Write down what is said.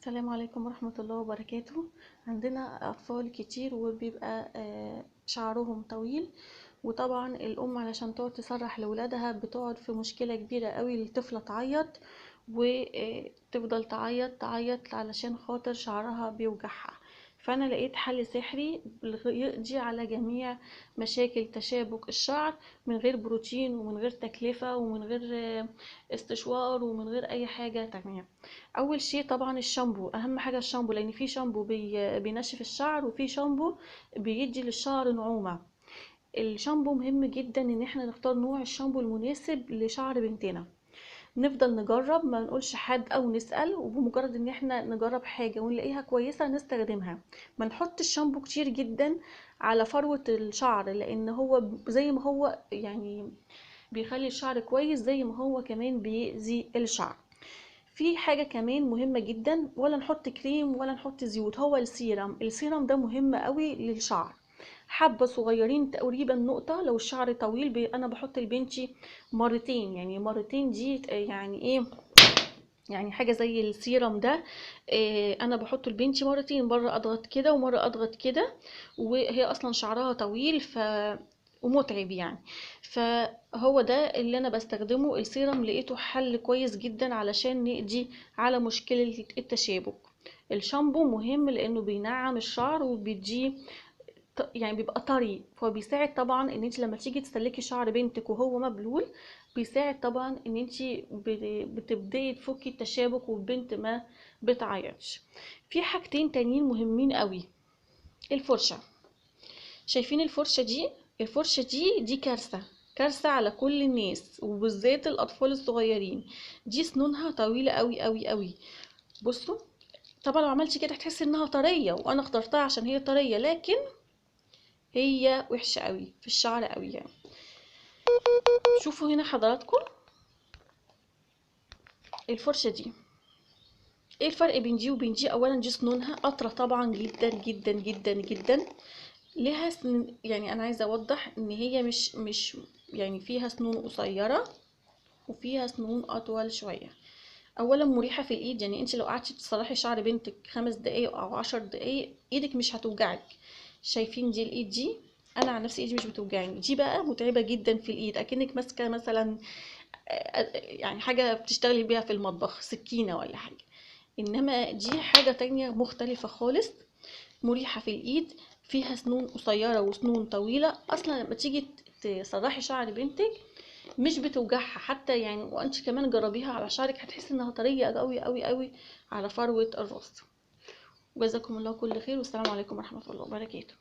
السلام عليكم ورحمة الله وبركاته. عندنا أطفال كتير وبيبقى شعرهم طويل، وطبعا الأم علشان تقعد تسرح لولادها بتقعد في مشكلة كبيرة قوي. الطفلة تعيط وتفضل تعيط علشان خاطر شعرها بيوجعها. فأنا لقيت حل سحري يقضي على جميع مشاكل تشابك الشعر من غير بروتين ومن غير تكلفة ومن غير استشوار ومن غير أي حاجة تانية. اول شيء طبعا الشامبو، اهم حاجه الشامبو، لان في شامبو بينشف الشعر وفي شامبو بيدي للشعر نعومه. الشامبو مهم جدا ان احنا نختار نوع الشامبو المناسب لشعر بنتنا. نفضل نجرب، ما نقولش حد او نسأل، وبمجرد ان احنا نجرب حاجه ونلاقيها كويسه نستخدمها. ما نحط الشامبو كتير جدا على فروه الشعر، لان هو زي ما هو يعني بيخلي الشعر كويس، زي ما هو كمان بيأذي الشعر. في حاجة كمان مهمة جدا، ولا نحط كريم ولا نحط زيوت، هو السيرم ده مهم قوي للشعر. حبة صغيرين تقريبا نقطة. لو الشعر طويل انا بحط لبنتي مرتين، يعني مرتين دي يعني ايه، يعني حاجة زي السيرم ده. انا بحطه لبنتي مرتين، مرة اضغط كده ومرة اضغط كده، وهي اصلا شعرها طويل ومتعب يعني. فهو ده اللي انا بستخدمه، السيرم لقيته حل كويس جدا علشان نقضي على مشكلة التشابك. الشامبو مهم لانه بينعم الشعر وبيديه يعني بيبقى طري، فبيساعد طبعا ان انت لما تيجي تسلكي شعر بنتك وهو مبلول، بيساعد طبعا ان انت بتبداي تفكي التشابك والبنت ما بتعيطش. في حاجتين تانيين مهمين قوي. الفرشة، شايفين الفرشة دي؟ الفرشة دي كارثة، كارثة على كل الناس وبالذات الأطفال الصغيرين. دي سنونها طويلة قوي قوي قوي. بصوا، طبعا لو عملتش كده هتحس انها طرية، وانا اخترتها عشان هي طرية، لكن هي وحشة قوي في الشعر قوي يعني. شوفوا هنا حضراتكم الفرشة دي، ايه الفرق بين دي وبين دي؟ اولا دي سنونها قطرة طبعا جدا جدا جدا جدا. ليها سنون، يعني انا عايزة اوضح ان هي مش يعني فيها سنون قصيرة وفيها سنون اطول شوية. اولا مريحة في الايد، يعني انت لو قعدتي تسرحي شعر بنتك 5 دقايق او 10 دقايق ايدك مش هتوجعك. شايفين دي الايد دي؟ انا عن نفسي ايدي مش بتوجعني. دي بقى متعبة جدا في الايد، اكنك ماسكة مثلا يعني حاجة بتشتغلي بيها في المطبخ، سكينة ولا حاجة. انما دي حاجة تانية مختلفة خالص، مريحة في الايد، فيها سنون قصيرة وسنون طويلة. اصلا لما تيجي تسرحي شعر بنتك مش بتوجعها حتى يعني، وانت كمان جربيها على شعرك هتحسي انها طرية قوي قوي قوي على فروة الراس. وجزاكم الله كل خير، والسلام عليكم ورحمة الله وبركاته.